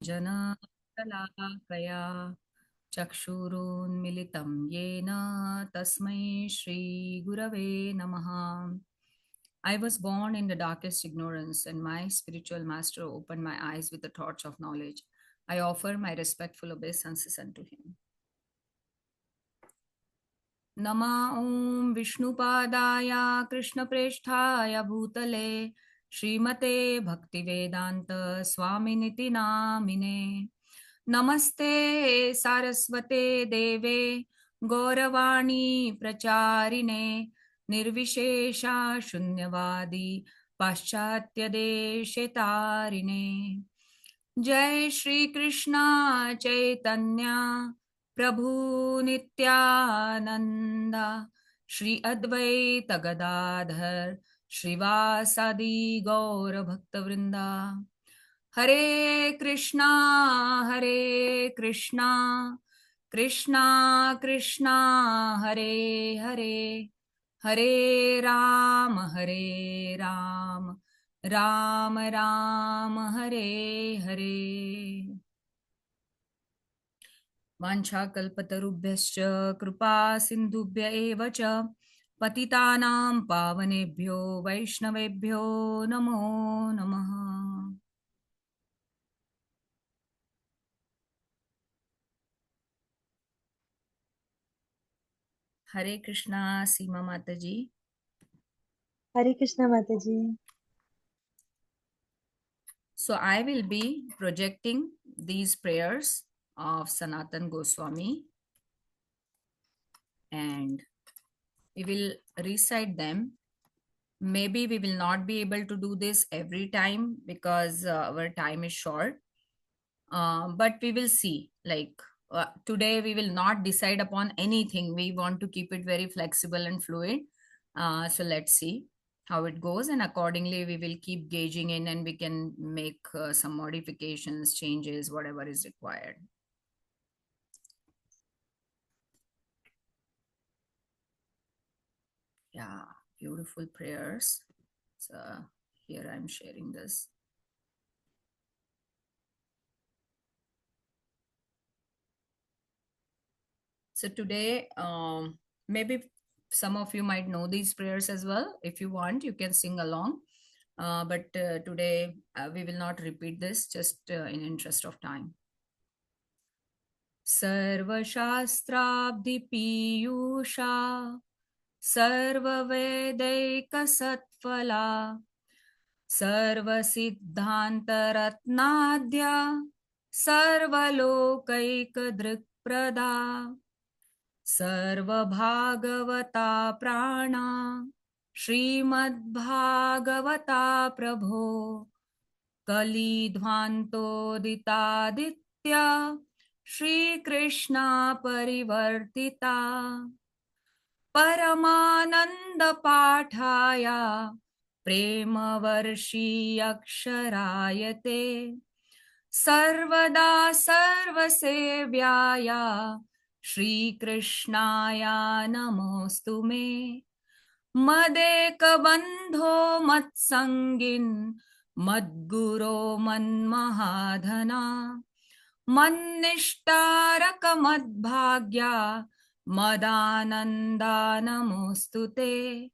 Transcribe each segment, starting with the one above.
जनशलाकया चक्षुरुन्मिलितं येन तस्मै श्रीगुरवे नमः. I was born in the darkest ignorance, and my spiritual master opened my eyes with the torch of knowledge. I offer my respectful obeisances unto him. Nama Om Vishnupadaya Krishnapreshthaya Bhutale Śrīmate Bhaktivedanta Swaminiti Namine. Namaste Saraswate Deve Gauravani Pracharine Nirvishesha Shunyavadi Paschatya Deshetarine. Jai Shri Krishna Chaitanya Prabhu Nityananda Shri Advaita Gadadhar Shrivasadi Gaura Bhaktavrinda. Hare Krishna Krishna Krishna Hare Hare Hare Ram Ram Ram Hare Hare. Vanchakalpatarubhyascha kripa sindhubhya eva cha patitanam pavanebhyo vaishnavebhyo namo namaha. Hare Krishna, Seema Mataji. Hare Krishna Mataji. So I will be projecting these prayers of Sanatan Goswami and we will recite them. Maybe we will not be able to do this every time because our time is short. But we will see. Today we will not decide upon anything. We want to keep it very flexible and fluid. So let's see how it goes, and accordingly we will keep gauging in and we can make some modifications, changes, whatever is required. Yeah, beautiful prayers. So here I'm sharing this. So today, maybe some of you might know these prayers as well. If you want, you can sing along. But today we will not repeat this, just in interest of time. Sarva Shastrabdi Piyusha Sarva Vedaika Satphala Sarva Siddhanta Ratnadya Sarva Lokaika Drikprada Sarva-bhagavata prana Śrīmad-Bhāgavata prabho Kalidvantoditaditya Shri Krishna parivartita Paramananda pathaya Premavarshi aksharayate Sarvada sarvasevyaya Shri Krishnaya namostu me Madeka bandho matsangin Madguro manmahadhana Mannishtaraka madbhagya Madananda namostu te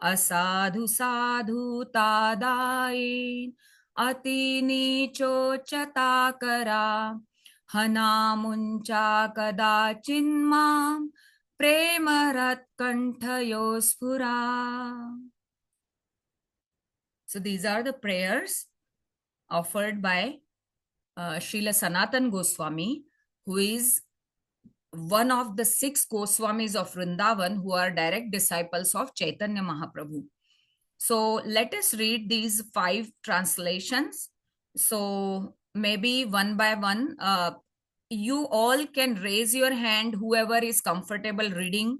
Asadhu sadhu tadain Ati nicho chatakara Hanamuncha kadachinmam Premarat kantayo spura. So these are the prayers offered by Srila Sanatan Goswami, who is one of the 6 Goswamis of Vrindavan who are direct disciples of Chaitanya Mahaprabhu. So let us read these 5 translations. So maybe one by one, you all can raise your hand, whoever is comfortable reading,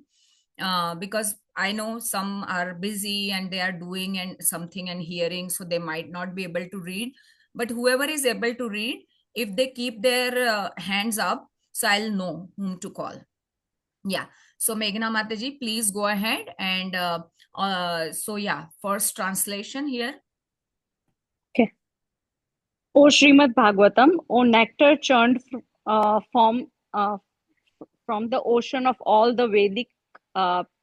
because I know some are busy and they are doing and something and hearing, so they might not be able to read. But whoever is able to read, if they keep their hands up, so I'll know whom to call. Yeah. So Meghna Mataji, please go ahead and so yeah, first translation here. Okay. O Śrīmad-Bhāgavatam, O nectar churned from the ocean of all the Vedic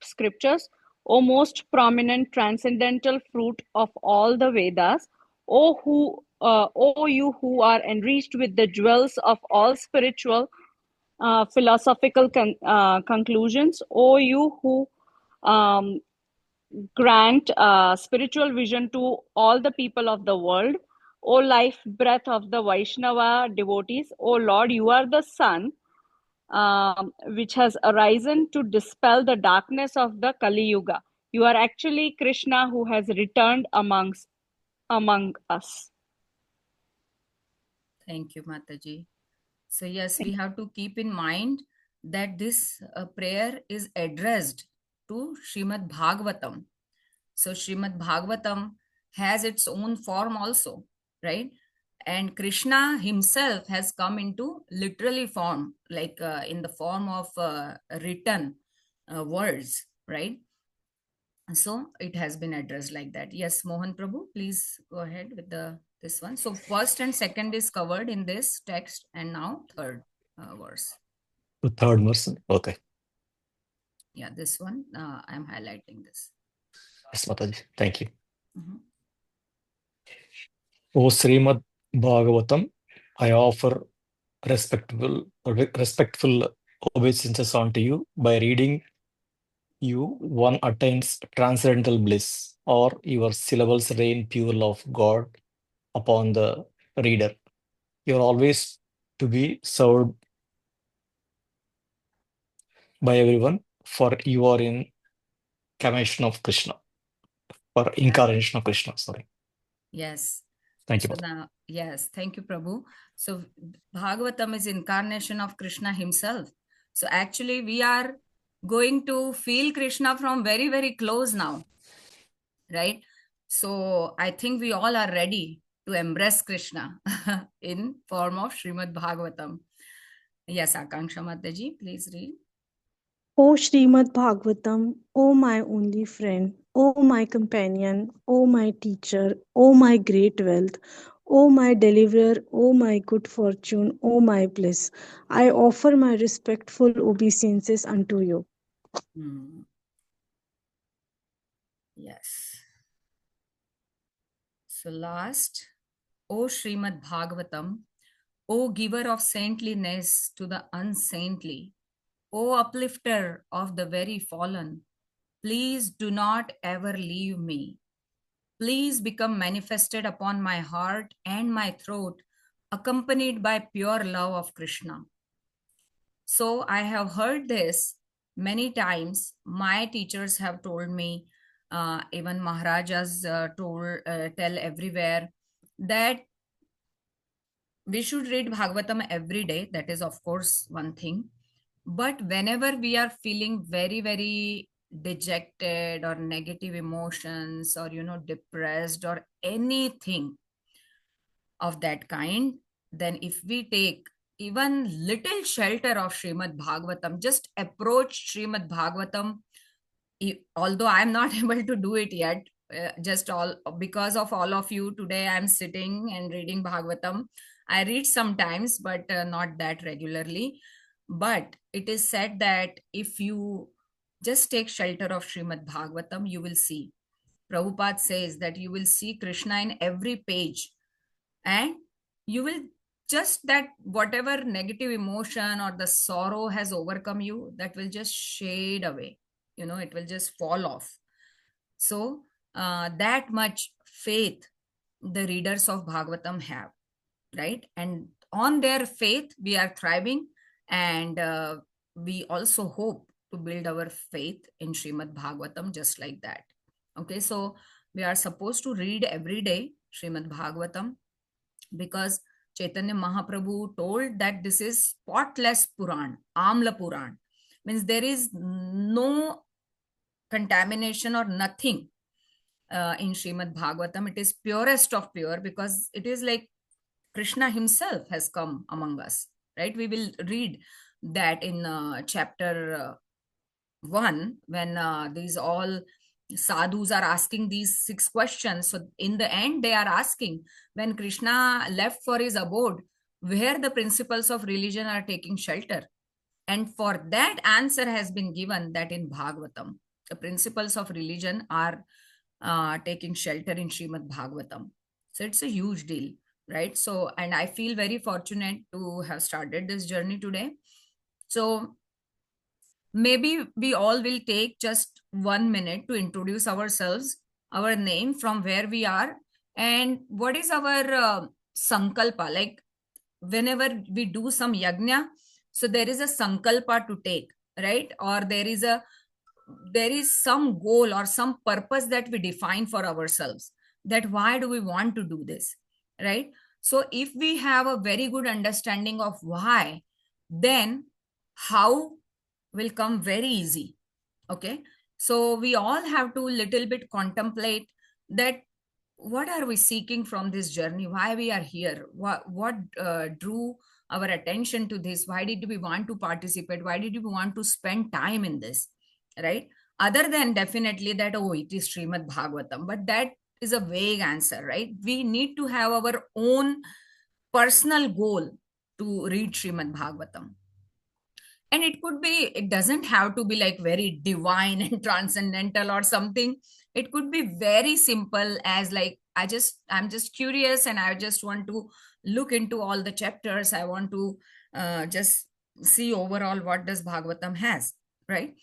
scriptures, O most prominent transcendental fruit of all the Vedas, O you who are enriched with the jewels of all spiritual philosophical conclusions, O you who um, grant spiritual vision to all the people of the world, O life breath of the Vaishnava devotees, O Lord, you are the sun which has arisen to dispel the darkness of the Kali Yuga. You are actually Krishna who has returned among us. Thank you, Mataji. So yes, we have to keep in mind that this prayer is addressed to Śrīmad-Bhāgavatam. So Śrīmad-Bhāgavatam has its own form also, right? And Krishna himself has come into literally form, like in the form of written words, right? So it has been addressed like that. Yes, Mohan Prabhu, please go ahead with this one. So first and second is covered in this text, and now third verse. The third verse. Okay. Yeah, this one, I'm highlighting this. Yes, Mataji. Thank you. Mhm. O Śrīmad-Bhāgavatam, I offer respectful obeisances unto you. By reading you, one attains transcendental bliss, or your syllables rain pure love of God upon the reader. You are always to be served by everyone, for you are in incarnation of Krishna. For incarnation of Krishna, sorry. Yes. Thank you, So Mataji. now, yes, thank you, Prabhu. So Bhagavatam is incarnation of Krishna himself. So actually, we are going to feel Krishna from very, very close now, right? So I think we all are ready to embrace Krishna in form of Śrīmad-Bhāgavatam. Yes, Akanksha Mataji, please read. O Śrīmad-Bhāgavatam, O my only friend, O my companion, O my teacher, O my great wealth, O my deliverer, O my good fortune, O my bliss, I offer my respectful obeisances unto you. Yes. So last, O Śrīmad-Bhāgavatam, O giver of saintliness to the unsaintly, O uplifter of the very fallen, please do not ever leave me. Please become manifested upon my heart and my throat, accompanied by pure love of Krishna. So I have heard this many times. My teachers have told me, even Maharajas tell everywhere that we should read Bhagavatam every day. That is, of course, one thing. But whenever we are feeling very, very dejected or negative emotions or, depressed or anything of that kind, then if we take even little shelter of Śrīmad-Bhāgavatam, just approach Śrīmad-Bhāgavatam, although I'm not able to do it yet, just all because of all of you today, I'm sitting and reading Bhagavatam. I read sometimes, but not that regularly. But it is said that if you just take shelter of Śrīmad-Bhāgavatam, you will see. Prabhupada says that you will see Krishna in every page, and you will just that whatever negative emotion or the sorrow has overcome you, that will just shade away. It will just fall off. So that much faith the readers of Bhagavatam have, right? And on their faith we are thriving, and we also hope to build our faith in Śrīmad-Bhāgavatam just like that. Okay, so we are supposed to read every day Śrīmad-Bhāgavatam, because Chaitanya Mahaprabhu told that this is spotless Puran, Amla Puran. Means there is no contamination or nothing in Śrīmad-Bhāgavatam. It is purest of pure, because it is like Krishna himself has come among us, right? We will read that in chapter 1, when these all sadhus are asking these 6 questions. So in the end, they are asking, when Krishna left for his abode, where the principles of religion are taking shelter. And for that, answer has been given that in Bhagavatam, the principles of religion are taking shelter in Śrīmad-Bhāgavatam. So it's a huge deal, right? So, and I feel very fortunate to have started this journey today. So maybe we all will take just 1 minute to introduce ourselves, our name, from where we are, and what is our sankalpa. Like whenever we do some yajna, so there is a sankalpa to take, right? Or there is some goal or some purpose that we define for ourselves, that why do we want to do this, right? So if we have a very good understanding of why, then how will come very easy. Okay, so we all have to little bit contemplate that what are we seeking from this journey, why we are here, what drew our attention to this, why did we want to participate, why did we want to spend time in this, right? Other than definitely that, oh, it is Śrīmad-Bhāgavatam, but that is a vague answer, right? We need to have our own personal goal to read Śrīmad-Bhāgavatam. And it doesn't have to be like very divine and transcendental or something. It could be very simple, as like I'm just curious and I just want to look into all the chapters. I want to just see overall what does Bhagavatam has, right?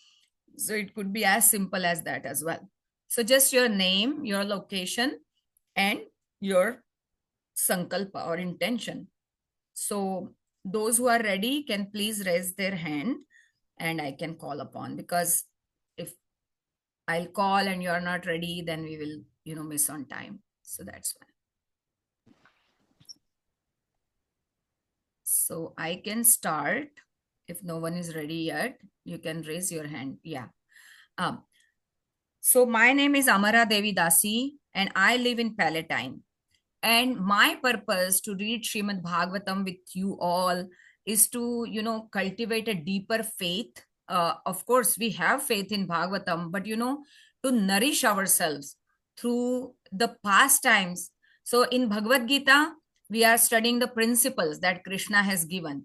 So it could be as simple as that as well. So just your name, your location, and your sankalpa or intention. So those who are ready can please raise their hand and I can call upon, because if I'll call and you're not ready, then we will, miss on time. So that's why. So I can start. If no one is ready yet, you can raise your hand. Yeah. So my name is Amara Devi Dasi and I live in Palatine. And my purpose to read Śrīmad-Bhāgavatam with you all is to, cultivate a deeper faith. Of course, we have faith in Bhagavatam, but, to nourish ourselves through the pastimes. So in Bhagavad Gita, we are studying the principles that Krishna has given.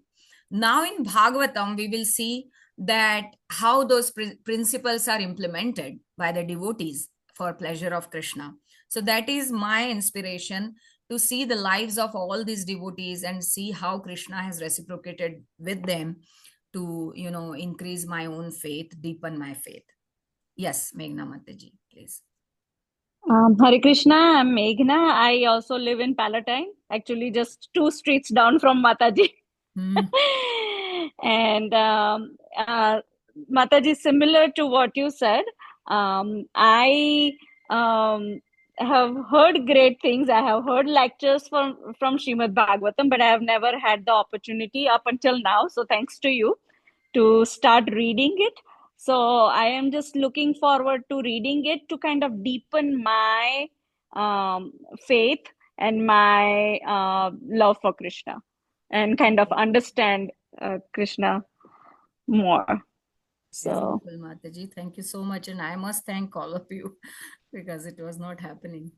Now in Bhagavatam, we will see that how those principles are implemented by the devotees for pleasure of Krishna. So that is my inspiration, to see the lives of all these devotees and see how Krishna has reciprocated with them to, increase my own faith, deepen my faith. Yes, Meghna Mataji, please. Hare Krishna, I'm Meghna. I also live in Palatine, actually just 2 streets down from Mataji. And Mataji, similar to what you said, I have heard great things. I have heard lectures from Śrīmad-Bhāgavatam, but I have never had the opportunity up until now. So thanks to you to start reading it. So I am just looking forward to reading it to kind of deepen my faith and my love for Krishna, and kind of understand Krishna more. So wonderful, Mataji. Thank you so much. And I must thank all of you because it was not happening.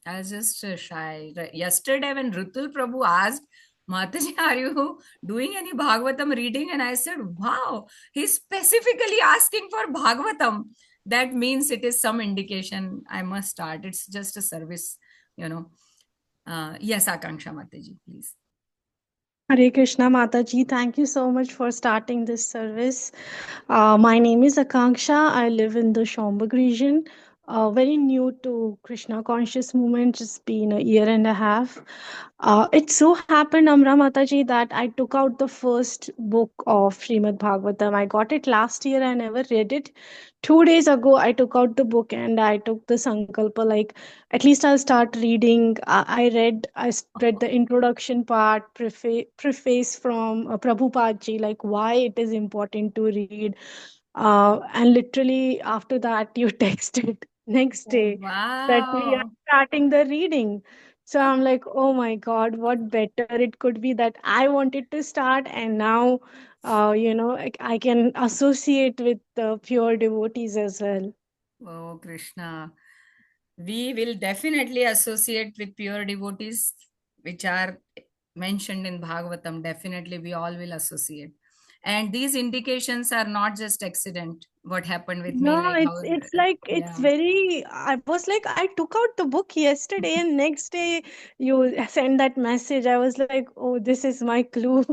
I was just shy. Yesterday when Ritul Prabhu asked, Mataji, are you doing any Bhagavatam reading? And I said, wow, he's specifically asking for Bhagavatam. That means it is some indication I must start. It's just a service, Yes, Akanksha Mataji, please. Hare Krishna Mataji, thank you so much for starting this service. My name is Akanksha. I live in the Schaumburg region. Very new to Krishna conscious movement, just been a year and a half. It so happened, Amra Mataji, that I took out the first book of Srimad Bhagavatam. I got it last year. I never read it. 2 days ago, I took out the book and I took the sankalpa, like at least I'll start reading. I read the introduction part, preface from Prabhupada ji, like why it is important to read. And literally after that, you texted next day that we are Wow. starting the reading. So I'm like, oh my God, what better it could be that I wanted to start, and now, I can associate with the pure devotees as well. Oh, Krishna. We will definitely associate with pure devotees, which are mentioned in Bhagavatam. Definitely, we all will associate. And these indications are not just accident. What happened with me, Yeah, like how, it's like it's yeah, very. I was like, I took out the book yesterday, and next day you send that message. I was like, oh, this is my clue.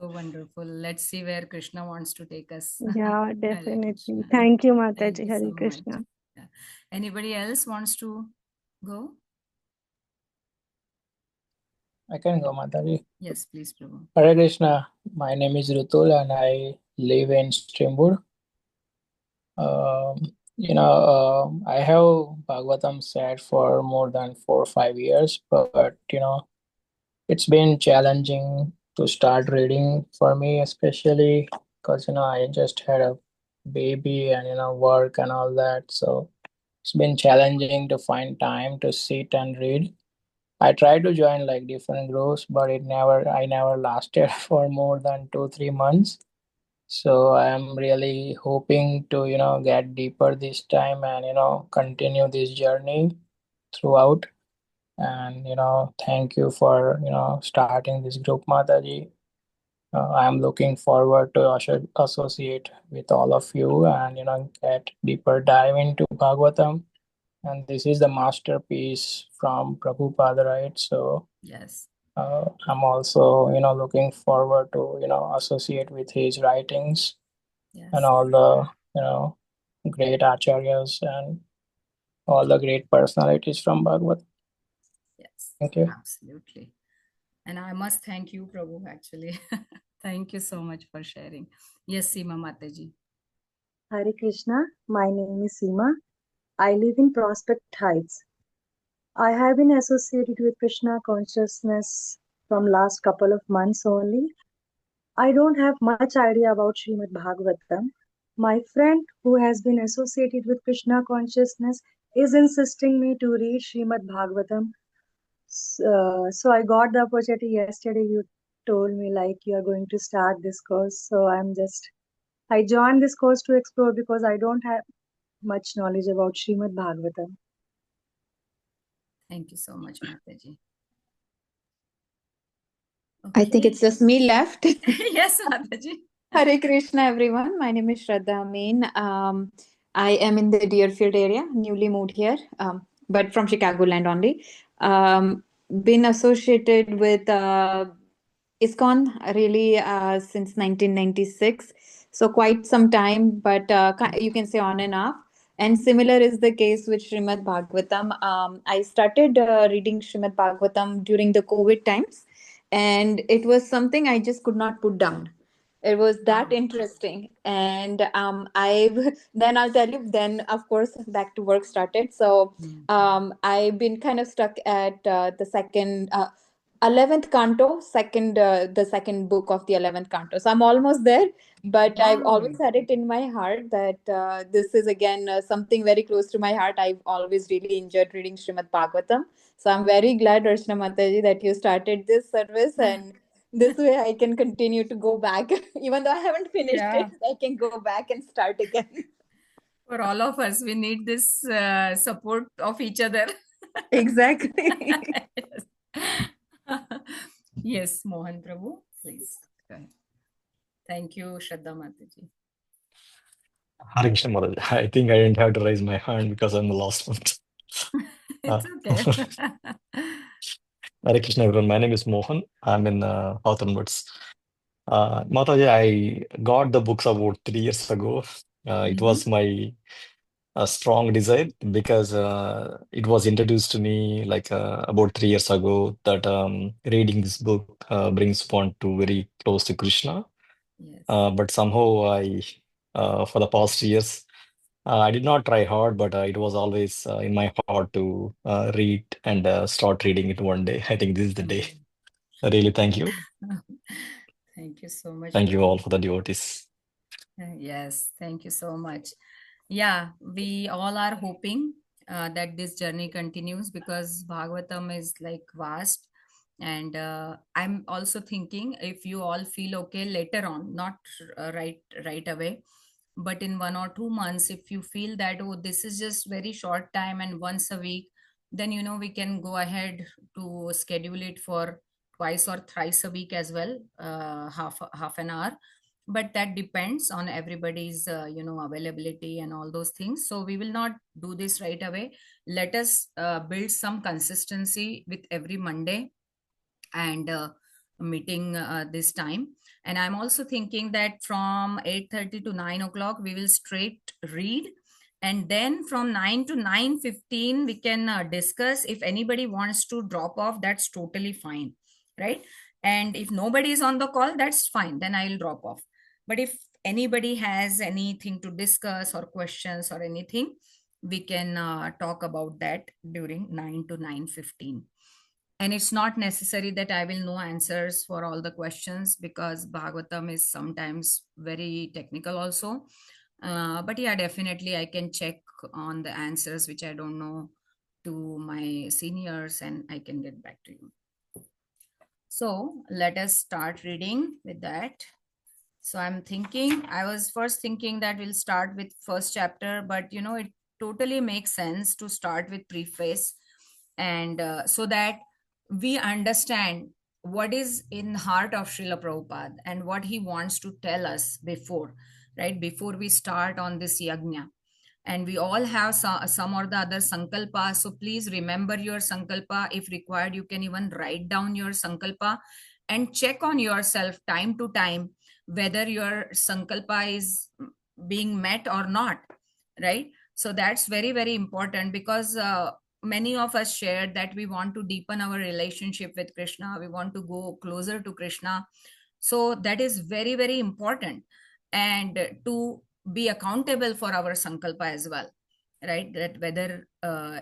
so wonderful. Let's see where Krishna wants to take us. Yeah, Hare definitely. Krishna. Thank you, Thank Mataji. you so Hare much. Krishna. Yeah. Anybody else wants to go? I can go, Mataji. Yes, please, Prabhu. Hare Krishna. My name is Rutul and I live in Streambur. I have Bhagavatam said for more than 4 or 5 years, but it's been challenging to start reading for me, especially because I just had a baby and work and all that. So it's been challenging to find time to sit and read. I tried to join like different groups, but I never lasted for more than 2, 3 months. So I'm really hoping to, get deeper this time and, continue this journey throughout. And, thank you for, starting this group, Mataji. I'm looking forward to associate with all of you and, get deeper dive into Bhagavatam. And this is the masterpiece from Prabhupada, right? So Yes. I'm also, looking forward to, associate with his writings Yes. and all the, great acharyas and all the great personalities from Bhagavad. Yes. Thank you. Absolutely. And I must thank you, Prabhu, actually. Thank you so much for sharing. Yes, Seema Mataji. Hare Krishna, my name is Seema. I live in Prospect Heights. I have been associated with Krishna consciousness from last couple of months only. I don't have much idea about Śrīmad-Bhāgavatam. My friend who has been associated with Krishna consciousness is insisting me to read Śrīmad-Bhāgavatam. So I got the opportunity yesterday. You told me like you are going to start this course. So I joined this course to explore because I don't have much knowledge about Śrīmad-Bhāgavatam. Thank you so much, Mataji. I think it's just me left. Yes, Mataji. Hare Krishna, everyone. My name is Shraddha Amin. I am in the Deerfield area, newly moved here, but from Chicagoland only. Been associated with ISKCON really since 1996, so quite some time, but you can say on and off. And similar is the case with Śrīmad Bhagavatam. I started reading Śrīmad Bhagavatam during the COVID times, and it was something I just could not put down. It was that interesting, and then I'll tell you. Then of course, back to work started. So I've been kind of stuck at the second. 11th canto, the second book of the 11th canto. So I'm almost there, but I've always had it in my heart that this is again something very close to my heart. I've always really enjoyed reading Srimad Bhagavatam. So I'm very glad, Archana Mataji, that you started this service, and this way I can continue to go back. Even though I haven't finished it, I can go back and start again. For all of us, we need this support of each other. Exactly. Yes, Mohan Prabhu, please go ahead. Thank you, Shraddha Mataji. Hare Krishna Maharaj. I think I didn't have to raise my hand because I'm the last one. It's okay. Hare Krishna everyone. My name is Mohan. I'm in Hawthorne Woods. Mataji, I got the books about 3 years ago. It was my strong desire because it was introduced to me like about 3 years ago that reading this book brings one to very close to Krishna. Yes. But somehow for the past years, I did not try hard, but it was always in my heart to read and start reading it one day. I think this is the day. Really, thank you. Thank you so much. Thank you Prabhu. all for the devotees. Yes, thank you so much. Yeah, we all are hoping that this journey continues because Bhagavatam is like vast. And I'm also thinking if you all feel okay later on, not right away, But in 1 or 2 months, if you feel that, oh, this is just very short time and once a week, then, we can go ahead to schedule it for twice or thrice a week as well, half an hour. But that depends on everybody's, availability and all those things. So we will not do this right away. Let us build some consistency with every Monday and meeting this time. And I'm also thinking that from 8:30 to 9 o'clock, we will straight read. And then from 9 to 9:15, we can discuss. If anybody wants to drop off, that's totally fine, right? And if nobody is on the call, that's fine. Then I'll drop off. But if anybody has anything to discuss or questions or anything, we can talk about that during 9 to 9:15. And it's not necessary that I will know answers for all the questions, because Bhagavatam is sometimes very technical also. But yeah, definitely I can check on the answers which I don't know to my seniors, and I can get back to you. So let us start reading with that. So I was first thinking that we'll start with first chapter, but it totally makes sense to start with preface, and so that we understand what is in the heart of Srila Prabhupada and what he wants to tell us before we start on this yajna. And we all have some or the other sankalpa. So please remember your sankalpa. If required, you can even write down your sankalpa and check on yourself time to time whether your sankalpa is being met or not, right? So that's very, very important, because many of us shared that we want to deepen our relationship with Krishna. We want to go closer to Krishna. So that is very, very important. And to be accountable for our sankalpa as well, right? That whether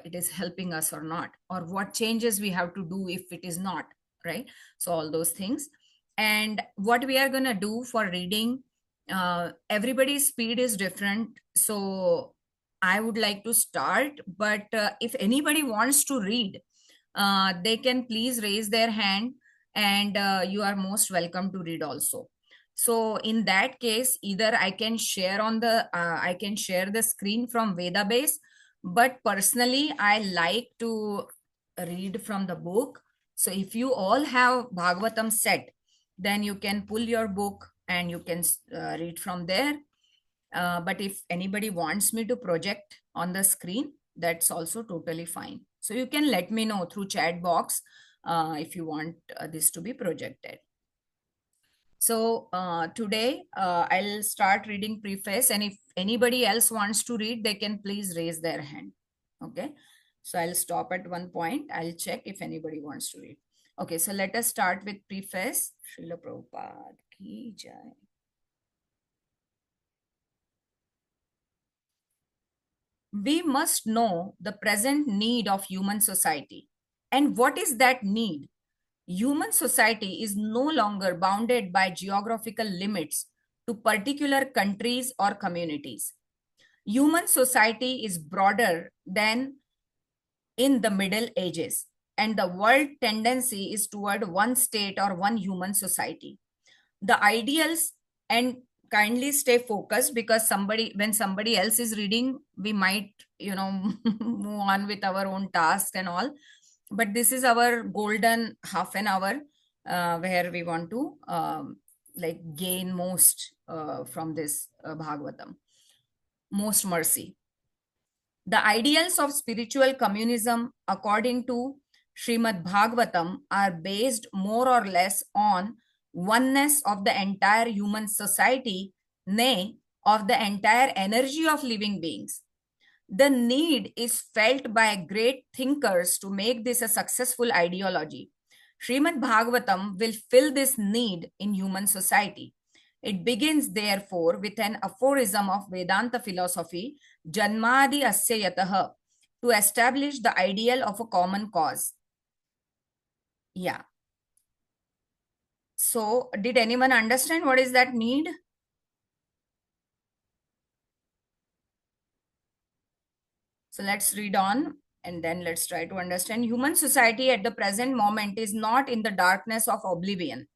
it is helping us or not, or what changes we have to do if it is not, right? So all those things. And what we are going to do for reading, everybody's speed is different. So I would like to start, but if anybody wants to read, they can please raise their hand, and you are most welcome to read also. So in that case, either I can share the screen from Vedabase, but personally I like to read from the book. So if you all have Bhagavatam set, then you can pull your book and you can read from there. But if anybody wants me to project on the screen, that's also totally fine. So you can let me know through chat box if you want this to be projected. So today I'll start reading preface, and if anybody else wants to read, they can please raise their hand. Okay. So I'll stop at one point. I'll check if anybody wants to read. Okay. So let us start with preface. Srila Prabhupada ki jai. We must know the present need of human society. And what is that need? Human society is no longer bounded by geographical limits to particular countries or communities. Human society is broader than in the Middle Ages, and the world tendency is toward one state or one human society. The ideals, and kindly stay focused, because when somebody else is reading, we might move on with our own tasks and all. But this is our golden half an hour where we want to gain most from this Bhagavatam. Most mercy. The ideals of spiritual communism, according to Śrīmad-Bhāgavatam, are based more or less on oneness of the entire human society, nay, of the entire energy of living beings. The need is felt by great thinkers to make this a successful ideology. Śrīmad-Bhāgavatam will fill this need in human society. It begins, therefore, with an aphorism of Vedanta philosophy, Janmadi asya yataha, to establish the ideal of a common cause. Yeah. So, did anyone understand what is that need? So, let's read on and then let's try to understand. Human society at the present moment is not in the darkness of oblivion.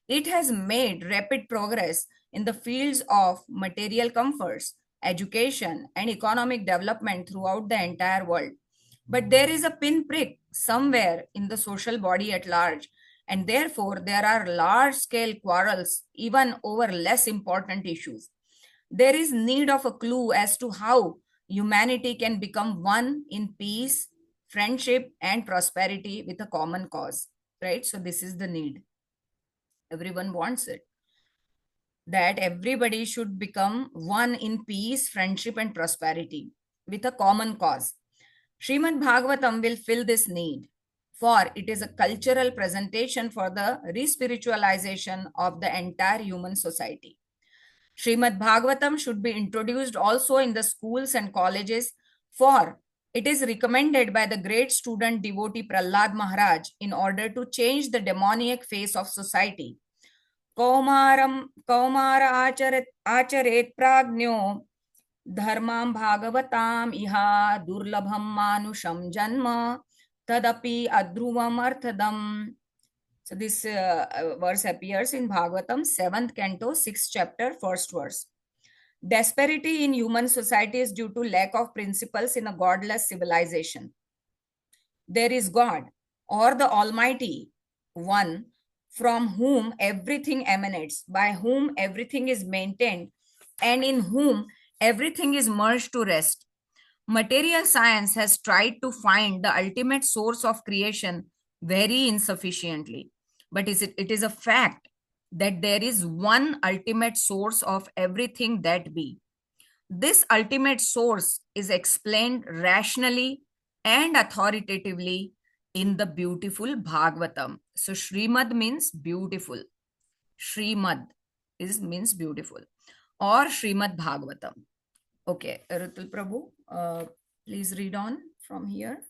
It has made rapid progress in the fields of material comforts, education, and economic development throughout the entire world. But there is a pinprick somewhere in the social body at large, and therefore there are large scale quarrels even over less important issues. There is need of a clue as to how humanity can become one in peace, friendship, and prosperity with a common cause. Right? So, this is the need. Everyone wants it. That everybody should become one in peace, friendship, and prosperity with a common cause. Śrīmad-Bhāgavatam will fill this need, for it is a cultural presentation for the re-spiritualization of the entire human society. Śrīmad-Bhāgavatam should be introduced also in the schools and colleges, for it is recommended by the great student devotee Prahlad Maharaj in order to change the demoniac face of society. कौमार आचरेत प्राज्ञो धर्मां भागवताम इहा दुर्लभम मानुषम जन्म तदपि अध्रुवम अर्थदम. So this verse appears in Bhagavatam 7th canto 6th chapter 1st verse. Disparity in human society is due to lack of principles in a godless civilization. There is God or the Almighty One, from whom everything emanates, by whom everything is maintained, and in whom everything is merged to rest. Material science has tried to find the ultimate source of creation very insufficiently. But it is a fact that there is one ultimate source of everything that be. This ultimate source is explained rationally and authoritatively in the beautiful Bhagavatam. So Śrīmad means beautiful. Śrīmad means beautiful, or Śrīmad-Bhāgavatam. Okay, Rutul Prabhu, please read on from here.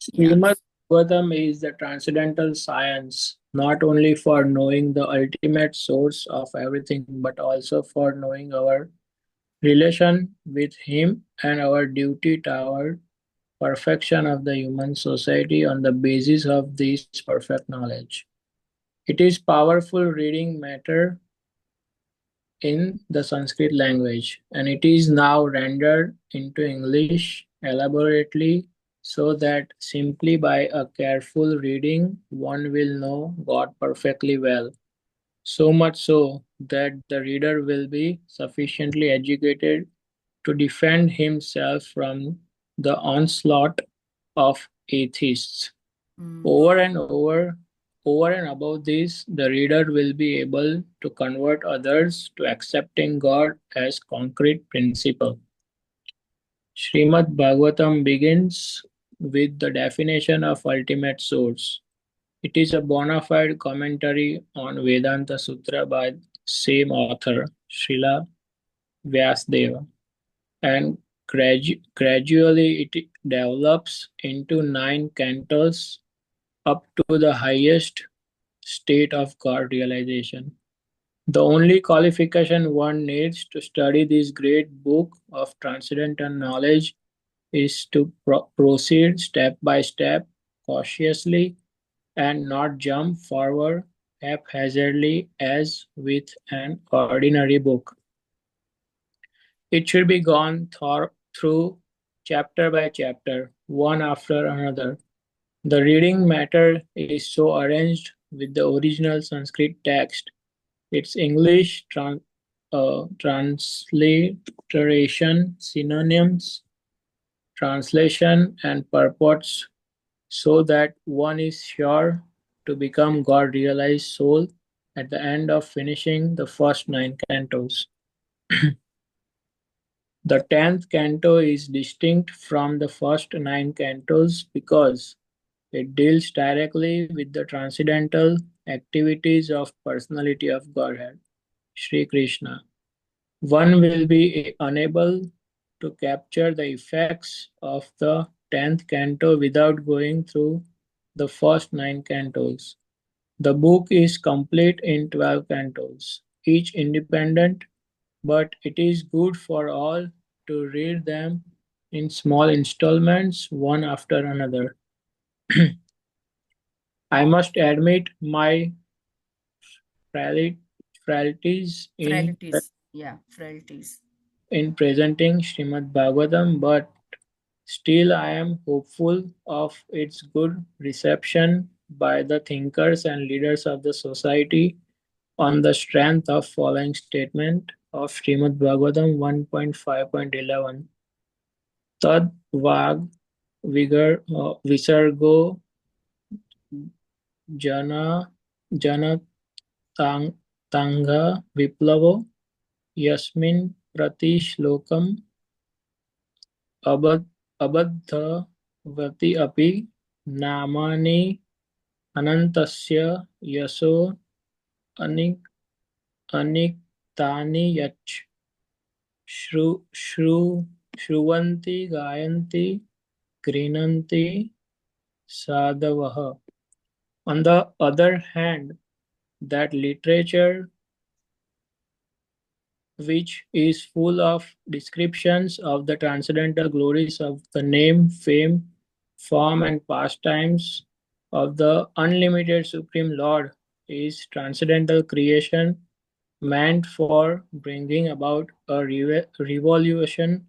Śrīmad-Bhāgavatam is the transcendental science, not only for knowing the ultimate source of everything, but also for knowing our relation with Him and our duty toward perfection of the human society on the basis of this perfect knowledge. It is powerful reading matter in the Sanskrit language, and it is now rendered into English elaborately so that simply by a careful reading one will know God perfectly well, so much so that the reader will be sufficiently educated to defend himself from the onslaught of atheists. Over and above this, the reader will be able to convert others to accepting God as concrete principle. Śrīmad-Bhāgavatam begins with the definition of ultimate source. It is a bona fide commentary on Vedanta Sutra by same author, Srila Vyasadeva, and gradually it develops into 9 cantos up to the highest state of God realization. The only qualification one needs to study this great book of transcendental knowledge is to proceed step by step, cautiously, and not jump forward haphazardly as with an ordinary book. It should be gone through chapter by chapter, one after another. The reading matter is so arranged with the original Sanskrit text, its English transliteration, synonyms, translation, and purports, so that one is sure to become God-realized soul at the end of finishing the first 9 cantos. The 10th canto is distinct from the first 9 cantos because it deals directly with the transcendental activities of personality of Godhead, Sri Krishna. One will be unable to capture the effects of the 10th canto without going through the first 9 cantos. The book is complete in 12 cantos, each independent, but it is good for all to read them in small installments, one after another. I must admit my frailties Frailties. Yeah, frailties. in presenting Śrīmad-Bhāgavatam, but still I am hopeful of its good reception by the thinkers and leaders of the society on the strength of following statement of Śrīmad-Bhāgavatam 1.5.11. Tad vag visargo jana jana tanga viplavo yasmin prati shlokam abadhavati api namani anantasya yaso anik अनिक्तानि यच्च श्रुवन्ति गायन्ति गृह्णन्ति साधवः. On the other hand, that literature which is full of descriptions of the transcendental glories of the name, fame, form, and pastimes of the unlimited Supreme Lord is transcendental creation meant for bringing about a revolution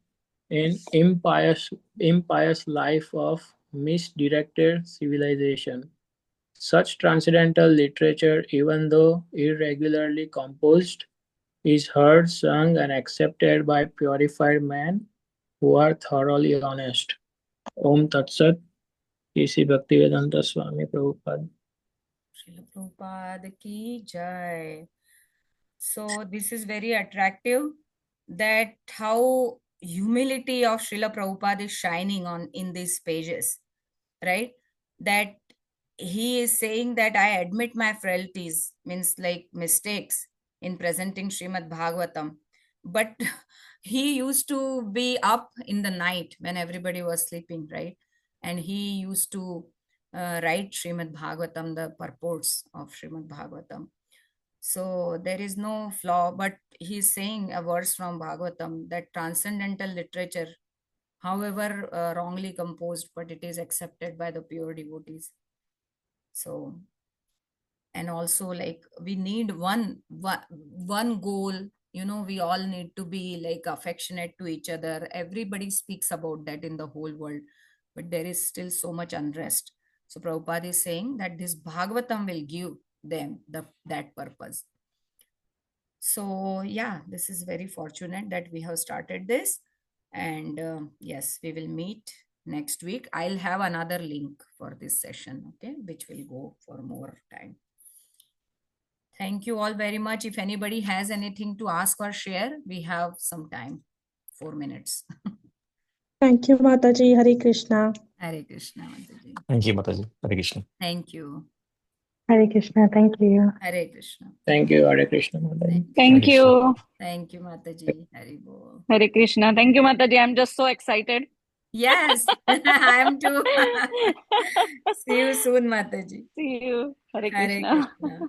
in impious life of misdirected civilization. Such transcendental literature, even though irregularly composed, is heard, sung, and accepted by purified men who are thoroughly honest. Om Tat Sat, P.C. Bhaktivedanta Swami Prabhupada. Srila Prabhupada ki jai. So this is very attractive, that how humility of Srila Prabhupada is shining on in these pages, right? That he is saying that I admit my frailties, means like mistakes in presenting Śrīmad-Bhāgavatam. But he used to be up in the night when everybody was sleeping, right? And he used to write Śrīmad-Bhāgavatam, the purports of Śrīmad-Bhāgavatam. So there is no flaw, but he's saying a verse from Bhagavatam that transcendental literature, however wrongly composed, but it is accepted by the pure devotees. So, and also like we need one goal, you know, we all need to be like affectionate to each other. Everybody speaks about that in the whole world, but there is still so much unrest. So Prabhupada is saying that this Bhagavatam will give them that purpose. So yeah, this is very fortunate that we have started this, and yes, we will meet next week. I'll have another link for this session, okay, which will go for more time. Thank you all very much. If anybody has anything to ask or share, we have some time, 4 minutes. Thank you, Mataji. Hare Krishna. Hare Krishna, Mataji. Thank you, Mataji. Hare Krishna. Thank you. Hare Krishna. Thank you. Hare Krishna. Thank you, Hare Krishna. Mataji. Thank Hare you. Thank you, Mataji. Hare Bol. Hare Krishna. Thank you, Mataji. I'm just so excited. Yes, I am too. See you soon, Mataji. See you. Hare Hare Krishna. Krishna.